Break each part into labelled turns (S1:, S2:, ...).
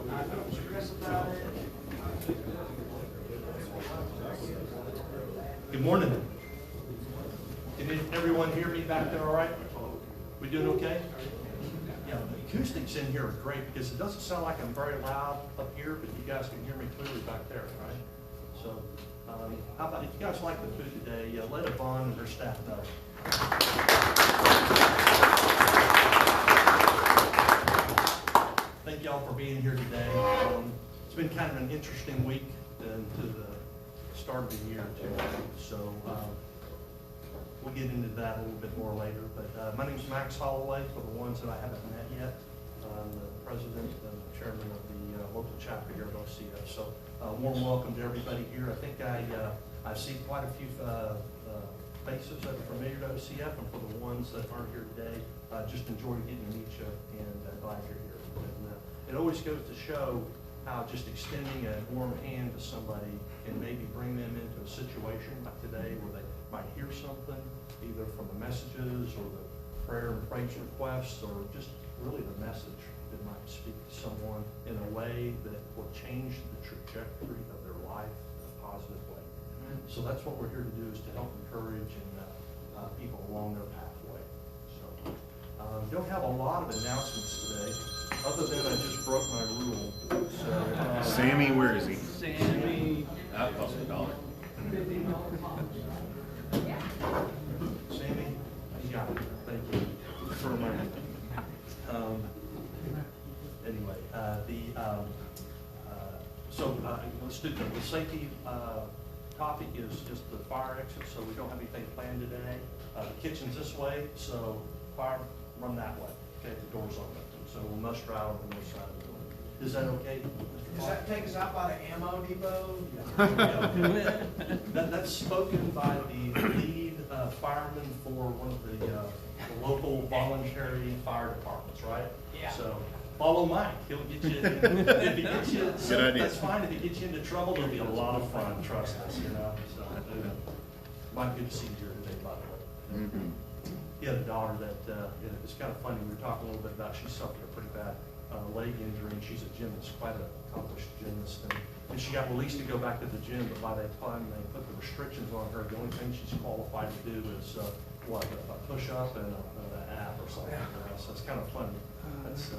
S1: Don't stress about it.
S2: Good morning. Can everyone hear me back there all right? We doing okay? Yeah, the acoustics in here are great because it doesn't sound like I'm very loud up here, but you guys can hear me clearly back there, right? So, how about if you guys like the food today, let Lavin and her staff know. Thank y'all for being here today. It's been kind of an interesting week into the start of the year too. So we'll get into that a little bit more later. But my name's Max Holloway. For the ones that I haven't met yet, I'm the president and chairman of the local chapter here at OCF. So warm welcome to everybody here. I think I've seen quite a few faces that are familiar to OCF, and for the ones that aren't here today, just enjoyed getting to meet you and glad you're here. And, it always goes to show how just extending a warm hand to somebody can maybe bring them into a situation like today where they might hear something, either from the messages or the prayer and praise requests, or just really the message that might speak to someone in a way that will change the trajectory of their life in a positive way. So that's what we're here to do, is to help encourage and people along their pathway. So don't have a lot of announcements today, other than I just broke my rule. So,
S3: Sammy, where is he?
S1: Sammy.
S3: That cost $1.
S2: Sammy, you got it. Thank you for reminding me. Anyway, let's do the safety topic is just the fire exit, so we don't have anything planned today. The kitchen's this way, so fire, run that way. Okay, the door's open. So we'll muster out on the north side of the building. Is that okay?
S1: Does that take us out by the ammo depot?
S2: That's spoken by the lead fireman for one of the local voluntary fire departments, right? Yeah. So follow Mike. He'll get you. If he gets you,
S3: Good idea.
S2: That's fine. If he gets you into trouble, it'll be a lot of fun. Trust us. You know. So, Mike, good to see you here today, by the way.
S3: Mm-hmm.
S2: He had a daughter that it's kind of funny. We were talking a little bit about. She suffered a pretty bad leg injury, and she's a gymnast, quite an accomplished gymnast. And she got released to go back to the gym, but by that time they put the restrictions on her. The only thing she's qualified to do is a push-up and an ab or something. So it's kind of funny. That's,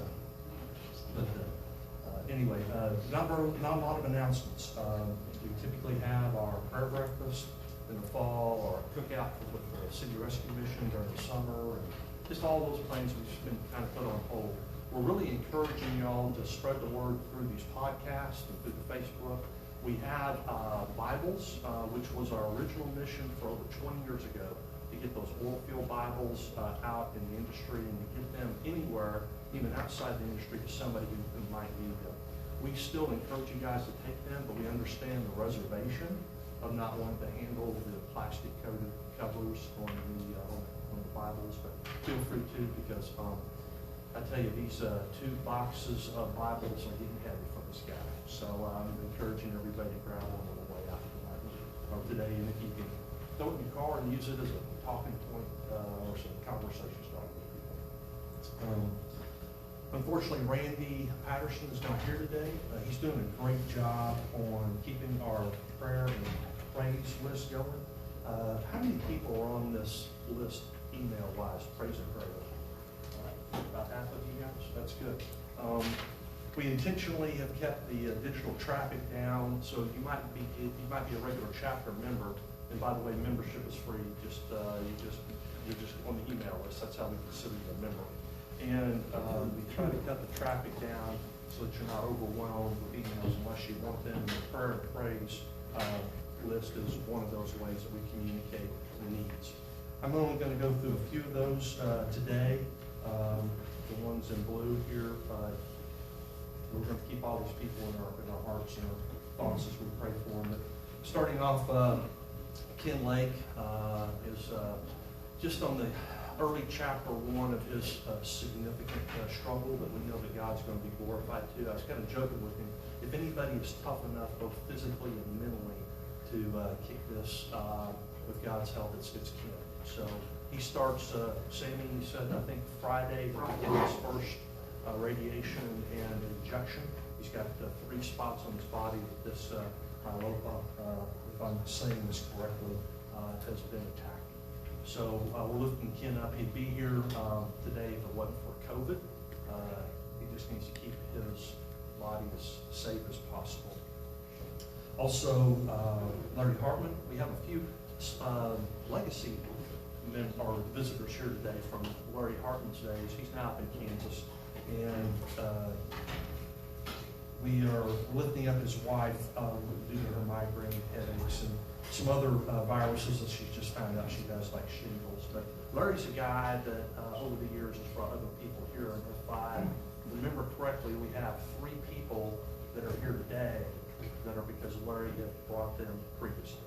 S2: anyway, not a lot of announcements. We typically have our prayer breakfast in the fall, or a cookout with the City Rescue Mission during the summer, and just all those plans we've been kind of put on hold. We're really encouraging y'all to spread the word through these podcasts and through the Facebook. We have Bibles, which was our original mission for over 20 years ago, to get those Oilfield Bibles out in the industry and to get them anywhere, even outside the industry, to somebody who might need them. We still encourage you guys to take them, but we understand the reservation of not wanting to handle the plastic coated covers on the Bibles, but feel free to, because I tell you, these 2 boxes of Bibles are getting heavy for this guy. So I'm encouraging everybody to grab one on the way out today, and if you can throw it in your car and use it as a talking point or some conversation starter with people. Unfortunately, Randy Patterson is not here today. He's doing a great job on keeping our prayer and praise list going. How many people are on this list email-wise, praise and prayer? About half of you guys? That's good. We intentionally have kept the digital traffic down, so you might be a regular chapter member. And by the way, membership is free. You're just on the email list. That's how we consider you a member. And we try to cut the traffic down so that you're not overwhelmed with emails unless you want them. And the prayer and praise list is one of those ways that we communicate the needs. I'm only going to go through a few of those today. The ones in blue here, we're going to keep all these people in our hearts and our thoughts as we pray for them. But starting off, Ken Lake is just on the early chapter 1 of his significant struggle that we know that God's going to be glorified too. I was kind of joking with him. If anybody is tough enough, both physically and mentally, to kick this with God's help, it's Ken. So he starts, Sammy, he said, I think Friday, we're going to get his first radiation and injection. He's He's got 3 spots on his body that this myeloma, if I'm saying this correctly, has been attacked. So we're lifting Ken up. He'd be here today if it wasn't for COVID. He just needs to keep his body as safe as possible. Also, Larry Hartman. We have a few legacy or visitors here today from Larry Hartman's days. He's now up in Kansas, and we are lifting up his wife due to her migraine headaches and some other viruses that she's just found out she does, like shingles. But Larry's a guy that over the years has brought other people here in F5. Remember correctly, we have 3 people that are here today that are because Larry had brought them previously.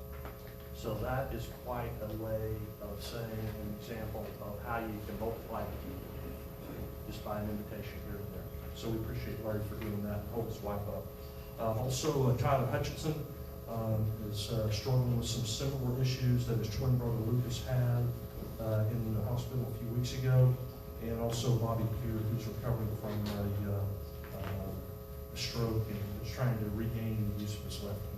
S2: So that is quite a way of saying an example of how you can multiply the people just by an invitation here and there. So we appreciate Larry for doing that and hold his wife up. Also, Tyler Hutchinson is struggling with some similar issues that his twin brother Lucas had in the hospital a few weeks ago. And also Bobby Peer, who's recovering from a stroke and is trying to regain the use of his left hand.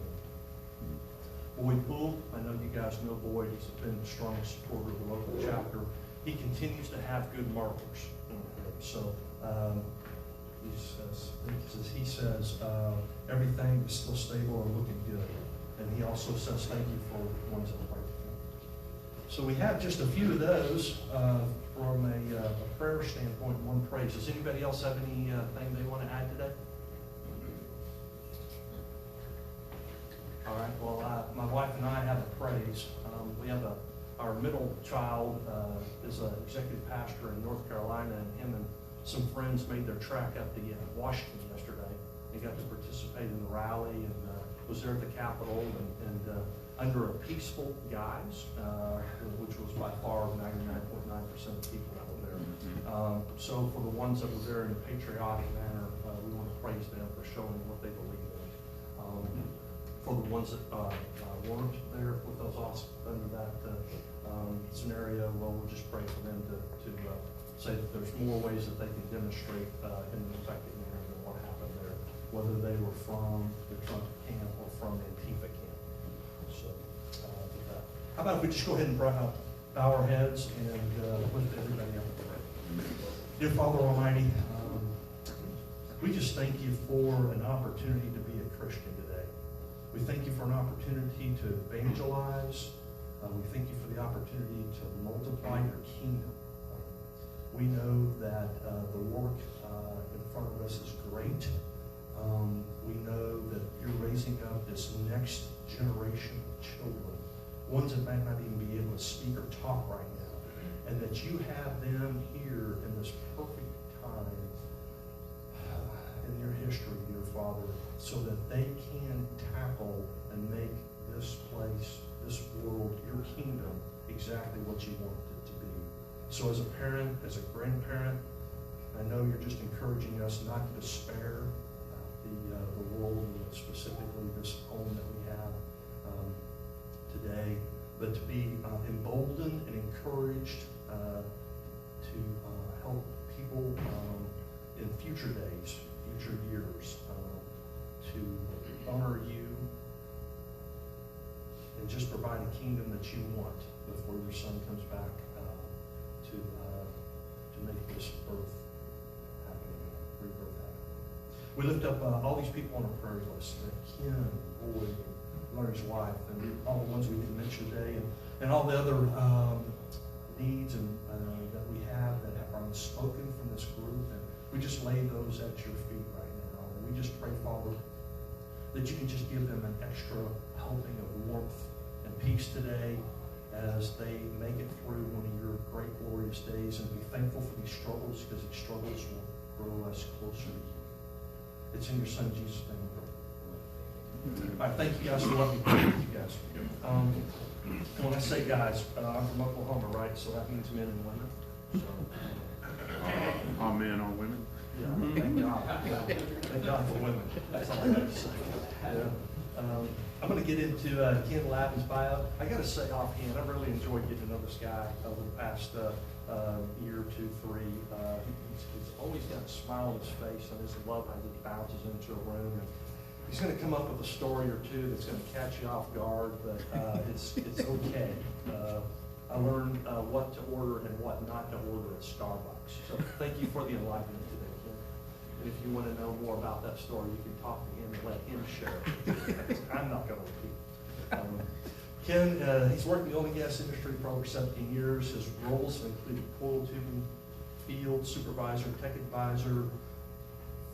S2: Boyd Poole, I know you guys know Boyd. He's been a strong supporter of the local chapter. He continues to have good markers in him. So he says everything is still stable and looking good. And he also says thank you for the ones that pray for him. So we have just a few of those from a prayer standpoint, one praise. Does anybody else have anything they want to add today? All right, well, my wife and I have a praise. We have our middle child is an executive pastor in North Carolina, and him and some friends made their trek up to Washington yesterday. They got to participate in the rally and was there at the Capitol and under a peaceful guise, which was by far 99.9% of people that were there. So for the ones that were there in a patriotic manner, we want to praise them for showing what they believe in. For the ones that weren't there with us under that scenario, well, we'll just pray for them to say that there's more ways that they can demonstrate in an effective manner than what happened there, whether they were from the Trump camp or from Antifa camp. So, how about if we just go ahead and bow our heads and lift everybody up in prayer. Dear Father Almighty, we just thank you for an opportunity to be a Christian today. We thank you for an opportunity to evangelize. We thank you for the opportunity to multiply your kingdom. We know that the work in front of us is great. We know that you're raising up this next generation of children, ones that might not even be able to speak or talk right now, and that you have them here in this perfect time in your history, dear Father, so that they can tackle and make this place, this world, your kingdom, exactly what you want it to be. So as a parent, as a grandparent, I know you're just encouraging us not to despair the world, and specifically this home that we have today, but to be emboldened and encouraged to help people in future days, future years, to honor you and just provide a kingdom that you want before your son comes back to make this birth happen, rebirth happen. We lift up all these people on our prayer list, Ken, Boyd, Larry's wife, and all the ones we didn't mention today, and all the other needs and that we have that are unspoken from this group, and we just lay those at your feet right now. And we just pray, Father, that you can just give them an extra helping of warmth and peace today as they make it through one of your great glorious days, and be thankful for these struggles, because these struggles will grow us closer to you. It's in your son Jesus' name we pray. All right, thank you guys for letting me pray with you guys. When I say guys, I'm from Oklahoma, right? So that means men and women. So,
S3: All men, all women.
S2: yeah, thank God. Thank God for women. That's all I got to say. Yeah. I'm going to get into Ken Lavin's bio. I got to say offhand, I really enjoyed getting to know this guy over the past year, 2, 3. He's always got a smile on his face. I just love how he bounces into a room. And he's going to come up with a story or two that's going to catch you off guard, but it's okay. I learned what to order and what not to order at Starbucks. So thank you for the enlightenment today, Ken. And if you want to know more about that story, you can talk to him and let him share it. I'm not going to repeat. Ken, he's worked in the oil and gas industry for over 17 years. His roles have included coil tubing, field supervisor, tech advisor,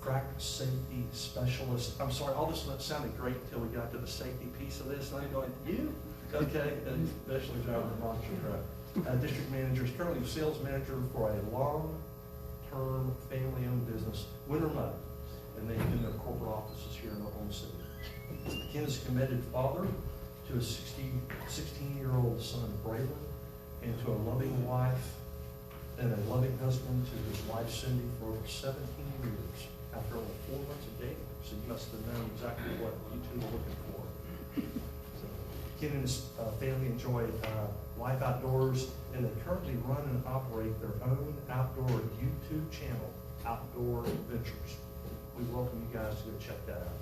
S2: frac safety specialist. I'm sorry, all this sounded great until we got to the safety piece of this. And I'm going, you? Okay, especially driving the monster truck. District manager is currently sales manager for a long-term family-owned business, Winter Mud, and they've been their corporate offices here in Oklahoma City. Ken is a committed father to a 16-year-old son, Braylon, and to a loving wife and a loving husband to his wife, Cindy, for over 17 years after only 4 months of dating. So you must have known exactly what you two were looking for. So Ken and his family enjoy life outdoors, and they currently run and operate their own outdoor YouTube channel, Outdoor Adventures. We welcome you guys to go check that out.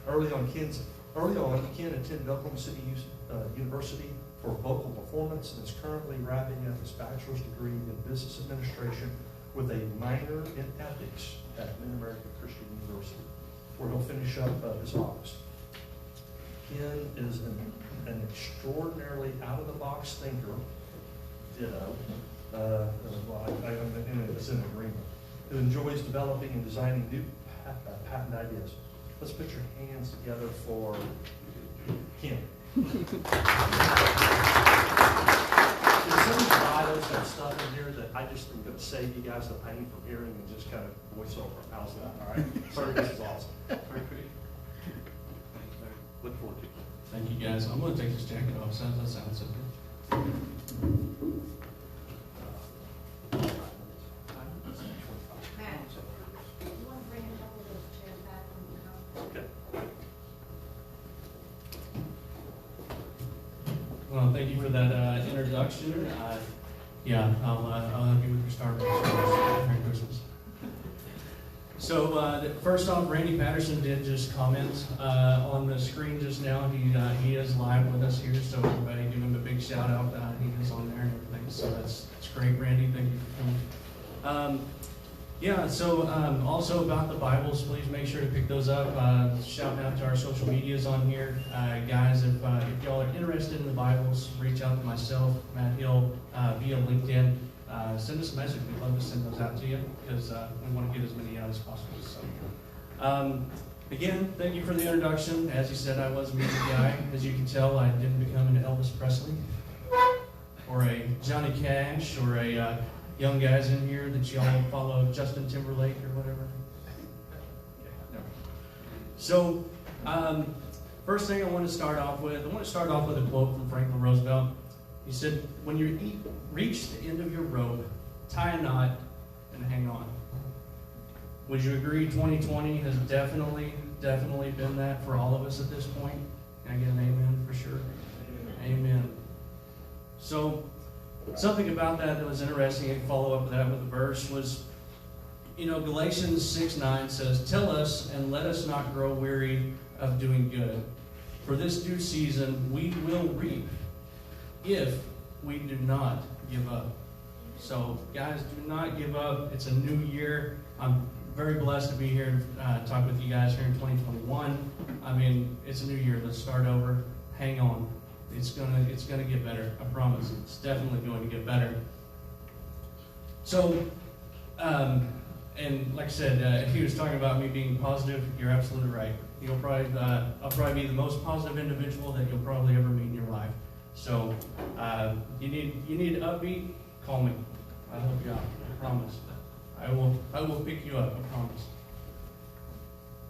S2: Early on, Ken attended Oklahoma City University for vocal performance and is currently wrapping up his bachelor's degree in business administration with a minor in ethics at Mid-American Christian University, where he'll finish up this August. Ken is an extraordinarily out-of-the-box thinker, ditto, it's in agreement, who enjoys developing and designing new patent ideas. Let's put your hands together for Ken. There's some bios and stuff in here that I just am going to save you guys the pain from hearing and just kind of voice over. How's that? All right? Sorry, this is awesome. Very pretty. Look forward to it.
S4: Thank you, guys. I'm going to take this jacket off. That sounds so good.
S5: Matt, you want to bring a couple of those chairs back from the house?
S2: Okay.
S4: Well, thank you for that introduction. Yeah, I'll help you with your Starbucks. Merry Christmas. So first off, Randy Patterson did just comment on the screen just now. He is live with us here, so everybody give him a big shout out. He is on there and everything, so that's great, Randy. Thank you for coming. Yeah, so also about the Bibles, please make sure to pick those up. Shout out to our social medias on here. Guys, if y'all are interested in the Bibles, reach out to myself, Matt Hill, via LinkedIn. Send us a message. We'd love to send those out to you because we want to get as many out as possible. So, again, thank you for the introduction. As you said, I was a music guy. As you can tell, I didn't become an Elvis Presley or a Johnny Cash or a young guys in here that y'all follow Justin Timberlake or whatever. No. So, first thing I want to start off with a quote from Franklin Roosevelt. He said, "When you reach the end of your rope, tie a knot and hang on." Would you agree 2020 has definitely been that for all of us at this point? Can I get an amen for sure? Amen. So, something about that was interesting, and follow up with that with the verse was, Galatians 6:9 says, "Tell us and let us not grow weary of doing good. For this due season we will reap if we do not give up." So, guys, do not give up. It's a new year. I'm very blessed to be here to talk with you guys here in 2021. I mean, it's a new year. Let's start over. Hang on. It's gonna get better. I promise. It's definitely going to get better. So, and like I said, if he was talking about me being positive, you're absolutely right. I'll probably be the most positive individual that you'll probably ever meet in your life. So, you need upbeat. Call me. I'll help you out. I promise. I will pick you up. I promise.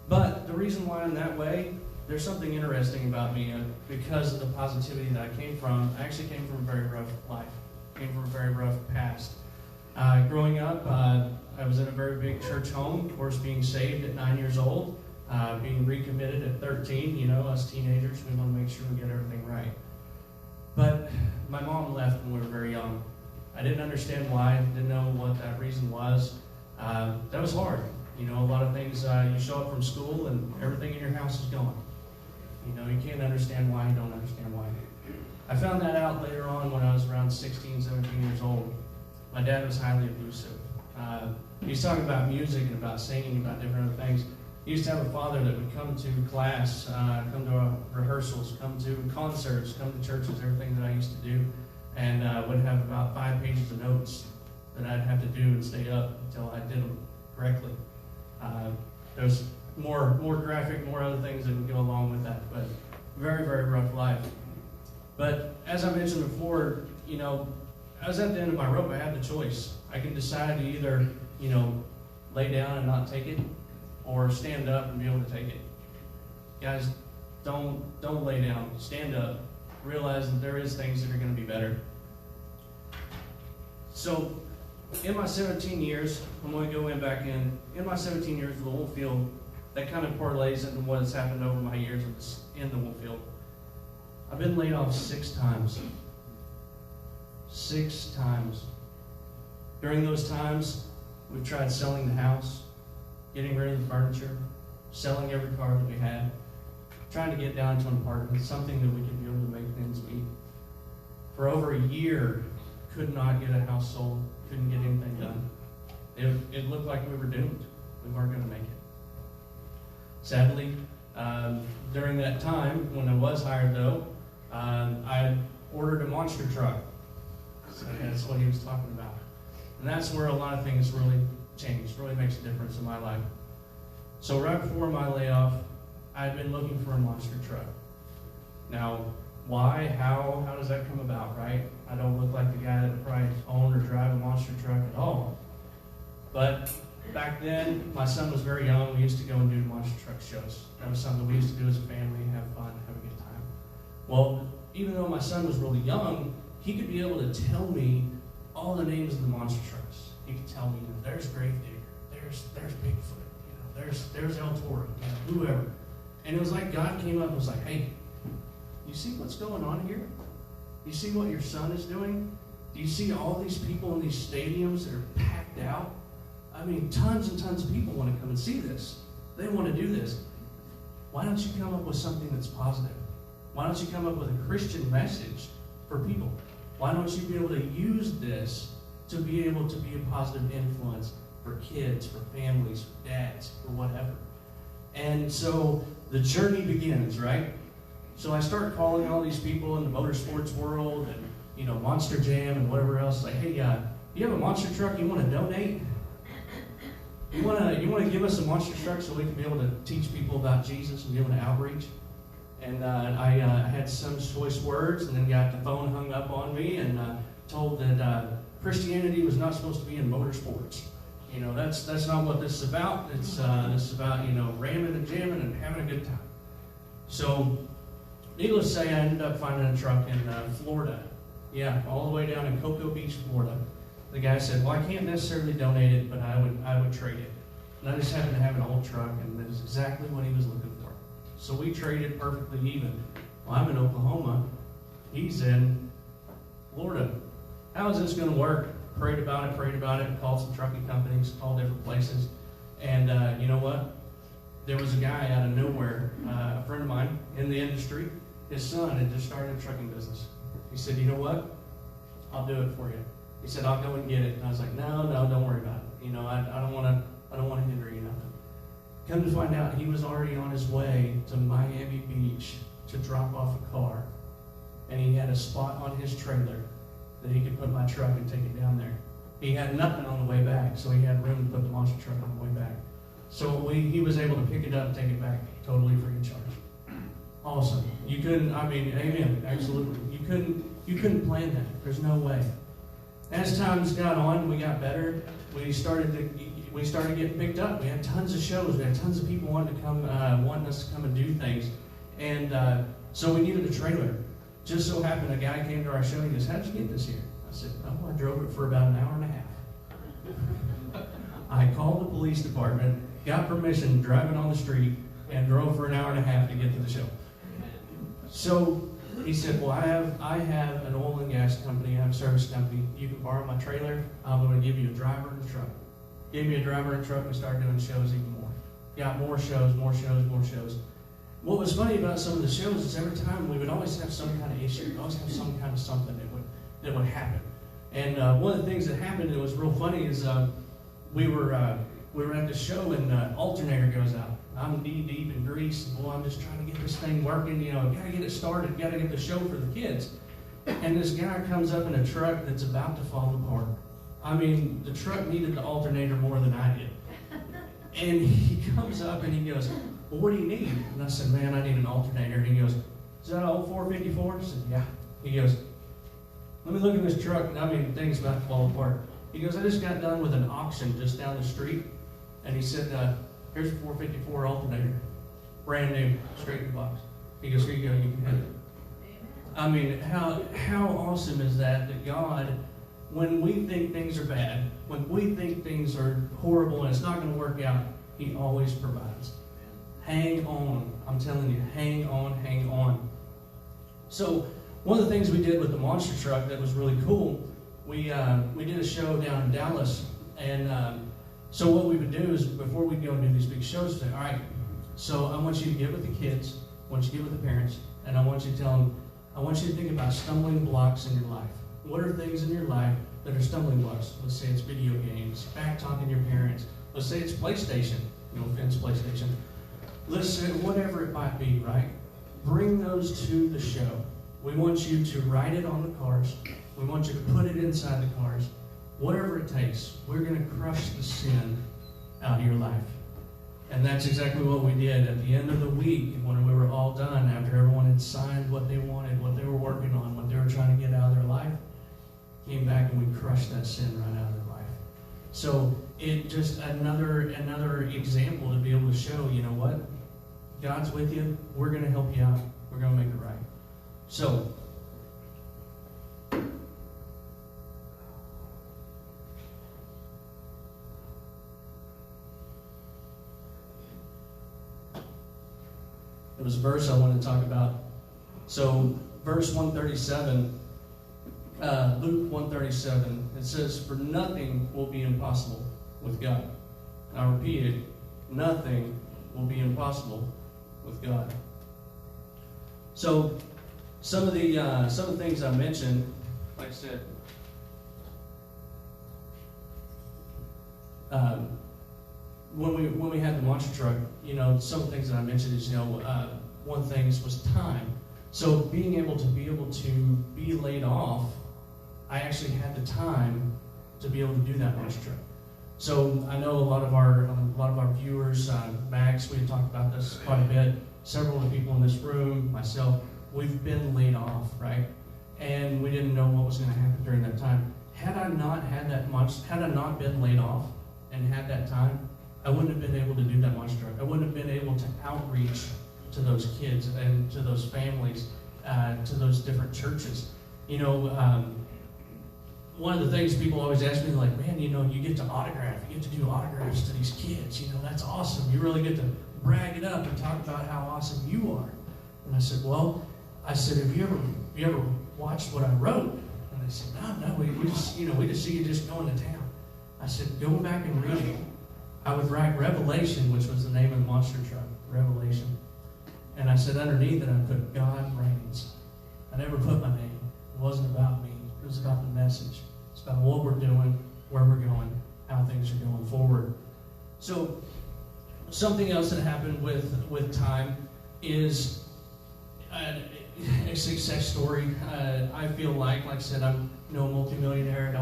S4: But the reason why I'm that way, there's something interesting about me because of the positivity that I came from. I actually came from a very rough life. Came from a very rough past. Growing up, I was in a very big church home. Of course, being saved at 9 years old, being recommitted at 13. Us teenagers, we want to make sure we get everything right. But my mom left when we were very young. I didn't understand why, didn't know what that reason was. That was hard. You know, a lot of things, you show up from school and everything in your house is gone. You know, you can't understand why, you don't understand why. I found that out later on when I was around 16, 17 years old. My dad was highly abusive. He was talking about music and about singing, about different other things. He used to have a father that would come to class, come to rehearsals, come to concerts, come to churches, everything that I used to do, and would have about 5 pages of notes that I'd have to do and stay up until I did them correctly. There's more graphic, more other things that would go along with that, but very, very rough life. But as I mentioned before, you know, I was at the end of my rope. I had the choice. I can decide to either, you know, lay down and not take it, or stand up and be able to take it. Guys, don't lay down. Stand up. Realize that there is things that are going to be better. So, in my 17 years, I'm going to go back in my 17 years with the Oilfield, that kind of parlays into what has happened over my years in the Oilfield. I've been laid off 6 times. 6 times. During those times, we've tried selling the house, getting rid of the furniture, selling every car that we had, trying to get down to an apartment, something that we could be able to make things meet. For over a year, could not get a house sold, couldn't get anything done. It looked like we were doomed. We weren't going to make it. Sadly, during that time, when I was hired though, I ordered a monster truck. So that's what he was talking about. And that's where a lot of things really changed, really makes a difference in my life. So right before my layoff, I had been looking for a monster truck. Now, why, how does that come about, right? I don't look like the guy that would probably own or drive a monster truck at all. But back then, my son was very young. We used to go and do monster truck shows. That was something we used to do as a family, have fun, have a good time. Well, even though my son was really young, he could be able to tell me all the names of the monster trucks. He could tell me, you know, there's Gravedigger, there's Bigfoot, you know, there's El Toro, you know, whoever. And it was like God came up and was like, hey, you see what's going on here? You see what your son is doing? Do you see all these people in these stadiums that are packed out? I mean, tons and tons of people want to come and see this. They want to do this. Why don't you come up with something that's positive? Why don't you come up with a Christian message for people? Why don't you be able to use this to be able to be a positive influence for kids, for families, for dads, for whatever? And so the journey begins, right? So I start calling all these people in the motorsports world and, you know, Monster Jam and whatever else. Like, hey, you have a monster truck you want to donate? You want to give us a monster truck so we can be able to teach people about Jesus and be able to outreach? And I had some choice words, and then got the phone hung up on me and told that Christianity was not supposed to be in motorsports. You know, that's not what this is about. It's about, you know, ramming and jamming and having a good time. So, needless to say, I ended up finding a truck in Florida. Yeah, all the way down in Cocoa Beach, Florida. The guy said, well, I can't necessarily donate it, but I would trade it. And I just happened to have an old truck, and it was exactly what he was looking for. So we traded perfectly even. Well, I'm in Oklahoma. He's in Florida. How is this going to work? Prayed about it, called some trucking companies, called different places. And you know what? There was a guy out of nowhere, a friend of mine in the industry. His son had just started a trucking business. He said, you know what? I'll do it for you. He said, I'll go and get it. And I was like, no, don't worry about it. You know, I don't want to hinder you nothing. Come to find out, he was already on his way to Miami Beach to drop off a car. And he had a spot on his trailer that he could put my truck and take it down there. He had nothing on the way back, so he had room to put the monster truck on the way back. So he was able to pick it up and take it back totally free of charge. Awesome. You couldn't, I mean, amen, absolutely. You couldn't plan that. There's no way. As times got on, we got better. We started getting picked up. We had tons of shows. We had tons of people wanting us to come and do things. And so we needed a trailer. Just so happened a guy came to our show and he goes, how'd you get this here? I said, oh, I drove it for about an hour and a half. I called the police department, got permission to drive it on the street, and drove for an hour and a half to get to the show. So He said, well, I have an oil and gas company, I have a service company. You can borrow my trailer. I'm going to give you a driver and a truck. Gave me a driver and a truck, and we started doing shows even more. Got more shows, more shows, more shows. What was funny about some of the shows is every time we would always have some kind of issue. We'd always have some kind of something that would happen. And one of the things that happened that was real funny is we were at the show and the alternator goes out. I'm knee deep in grease. Boy, I'm just trying to get this thing working. Gotta get it started. Gotta get the show for the kids. And this guy comes up in a truck that's about to fall apart. I mean, the truck needed the alternator more than I did. And he comes up and he goes, well, what do you need? And I said, man, I need an alternator. And he goes, is that an old 454? I said, yeah. He goes, let me look at this truck. And I mean, the thing's about to fall apart. He goes, I just got done with an auction just down the street. And he said, here's a 454 alternator. Brand new, straight in the box. He goes, here you go, you can have it. I mean, how awesome is that God, when we think things are bad, when we think things are horrible and it's not going to work out, He always provides. Hang on. I'm telling you, hang on, hang on. So one of the things we did with the monster truck that was really cool, we did a show down in Dallas, and so what we would do is before we go and do these big shows, we'd say, all right, so I want you to get with the kids, I want you to get with the parents, and I want you to tell them, I want you to think about stumbling blocks in your life. What are things in your life that are stumbling blocks? Let's say it's video games, back talking your parents. Let's say it's PlayStation. No offense, PlayStation. Let's say whatever it might be, right? Bring those to the show. We want you to write it on the cars. We want you to put it inside the cars. Whatever it takes, we're going to crush the sin out of your life. And that's exactly what we did at the end of the week when we were all done, after everyone had signed what they wanted, what they were working on, what they were trying to get out of their life. Came back and we crushed that sin right out of their life. So it just another example to be able to show, you know what? God's with you. We're going to help you out. We're going to make it right. So it was a verse I wanted to talk about. So verse 137, Luke 137, it says, for nothing will be impossible with God. I repeat it, nothing will be impossible with God. So some of the things I mentioned, like I said, when we had the monster truck, some of the things that I mentioned is, one thing was time. So being able to be laid off, I actually had the time to be able to do that monster truck. So I know a lot of our viewers, Max, we had talked about this quite a bit. Several of the people in this room, myself, we've been laid off, right? And we didn't know what was going to happen during that time. Had I not been laid off and had that time, I wouldn't have been able to do that monster truck. I wouldn't have been able to outreach to those kids and to those families, to those different churches. One of the things people always ask me, like, man, you get to do autographs to these kids. That's awesome. You really get to brag it up and talk about how awesome you are. And I said, have you ever watched what I wrote? And they said, no, we just see you just going to town. I said, go back and read it. I would write Revelation, which was the name of the monster truck, Revelation. And I said underneath it, I put God reigns. I never put my name. It wasn't about me. It was about the message. It's about what we're doing, where we're going, how things are going forward. So something else that happened with time is a success story. I feel like I said, I'm no multimillionaire. I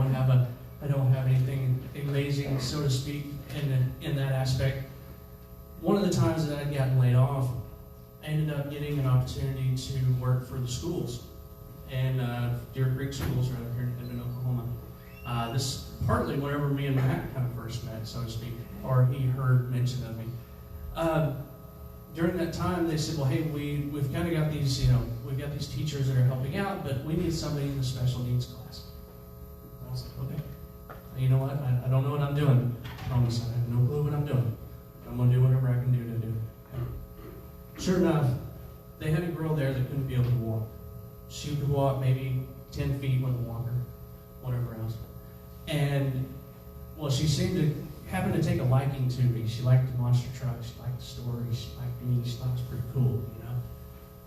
S4: don't have anything amazing, so to speak, in that aspect. One of the times that I'd gotten laid off, I ended up getting an opportunity to work for the schools. And Deer Creek schools right here in Edmond, Oklahoma. This partly whenever me and Matt kind of first met, so to speak, or he heard mention of me. During that time, they said, well, hey, we've kind of got these, we've got these teachers that are helping out, but we need somebody in the special needs class. And I was like, okay. You know what? I don't know what I'm doing. I promise I have no clue what I'm doing. I'm going to do whatever I can do to do it. Okay. Sure enough, they had a girl there that couldn't be able to walk. She could walk maybe 10 feet with a walker, whatever else. And, well, she seemed to happen to take a liking to me. She liked the monster truck, she liked the stories, she liked me, she thought it was pretty cool, you know.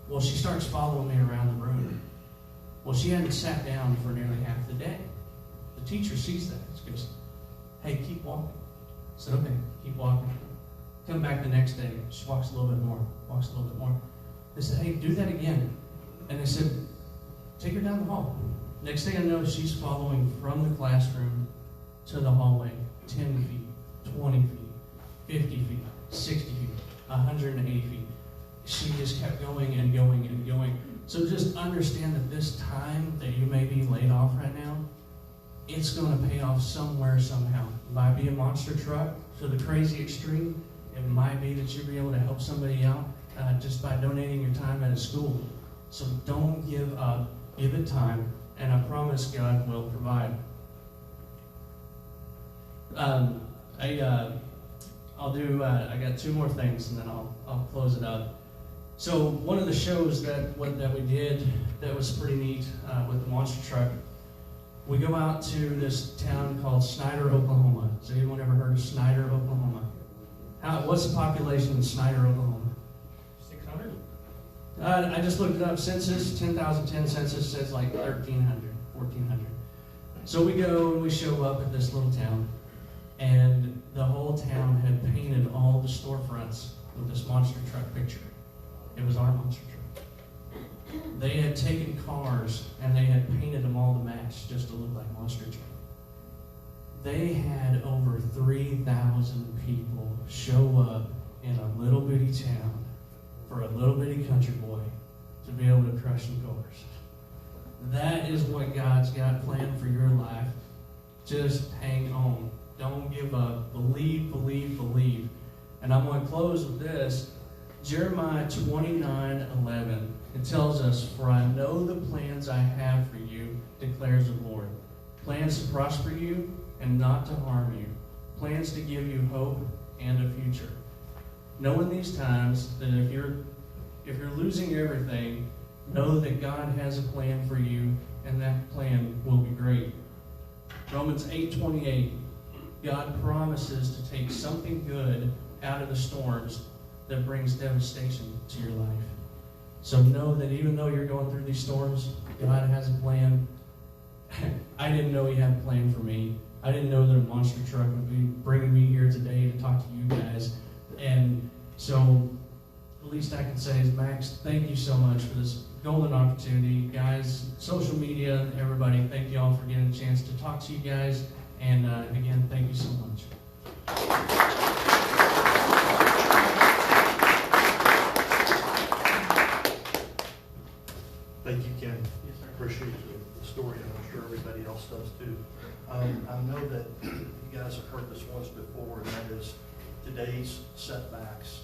S4: Well, she starts following me around the room. Well, she hadn't sat down for nearly half the day. The teacher sees that. She goes, hey, keep walking. I said, okay, keep walking. Come back the next day. She walks a little bit more, walks a little bit more. They said, hey, do that again. And they said, take her down the hall. Next thing I know, she's following from the classroom to the hallway, 10 feet, 20 feet, 50 feet, 60 feet, 180 feet. She just kept going and going and going. So just understand that this time that you may be laid off right now, it's going to pay off somewhere, somehow. It might be a monster truck to the crazy extreme. It might be that you'll be able to help somebody out just by donating your time at a school. So don't give up. Give it time, and I promise God will provide. I got two more things, and then I'll close it up. So one of the shows that we did that was pretty neat with the monster truck, we go out to this town called Snyder, Oklahoma. Has anyone ever heard of Snyder, Oklahoma? What's the population in Snyder, Oklahoma?
S1: 600?
S4: I just looked it up. Census, 2010 census says like 1,300, 1,400. So we go and we show up at this little town, and the whole town had painted all the storefronts with this monster truck picture. It was our monster truck. They had taken cars and they had painted them all to match just to look like monster truck. They had over 3,000 people show up in a little bitty town for a little bitty country boy to be able to crush some cars. That is what God's got planned for your life. Just hang on. Don't give up. Believe, believe, believe. And I'm going to close with this. Jeremiah 29:11. It tells us, for I know the plans I have for you, declares the Lord. Plans to prosper you and not to harm you. Plans to give you hope and a future. Know in these times that if you're losing everything, know that God has a plan for you, and that plan will be great. Romans 8:28. God promises to take something good out of the storms that brings devastation to your life. So know that even though you're going through these storms, God has a plan. I didn't know He had a plan for me. I didn't know that a monster truck would be bringing me here today to talk to you guys. And so the least I can say is, Max, thank you so much for this golden opportunity. Guys, social media, everybody, thank you all for getting a chance to talk to you guys. And again, thank you so much.
S2: Thank you, Ken. Appreciate the story, and I'm sure everybody else does too. I know that you guys have heard this once before, and that is today's setbacks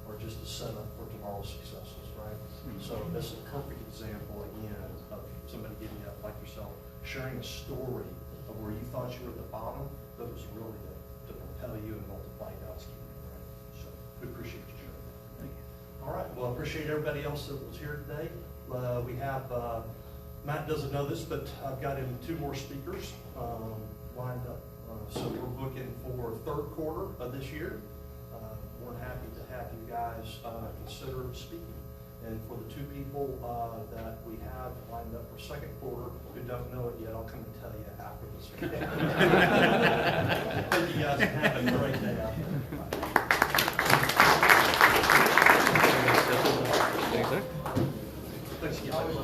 S2: are just a setup for tomorrow's successes, right? So this is a perfect example, again, of somebody getting up like yourself, sharing a story of where you thought you were at the bottom, but it was really to propel you and multiply God's kingdom, right? So we appreciate you sharing that. Thank you. All right, well, I appreciate everybody else that was here today. We have, Matt doesn't know this, but I've got him 2 more speakers lined up. So we're booking for third quarter of this year. We're happy to have you guys consider speaking. And for the 2 people that we have lined up for second quarter who don't know it yet, I'll come and tell you after this. Thank you guys, and have a great day out there. Thanks, sir. Thanks, guys.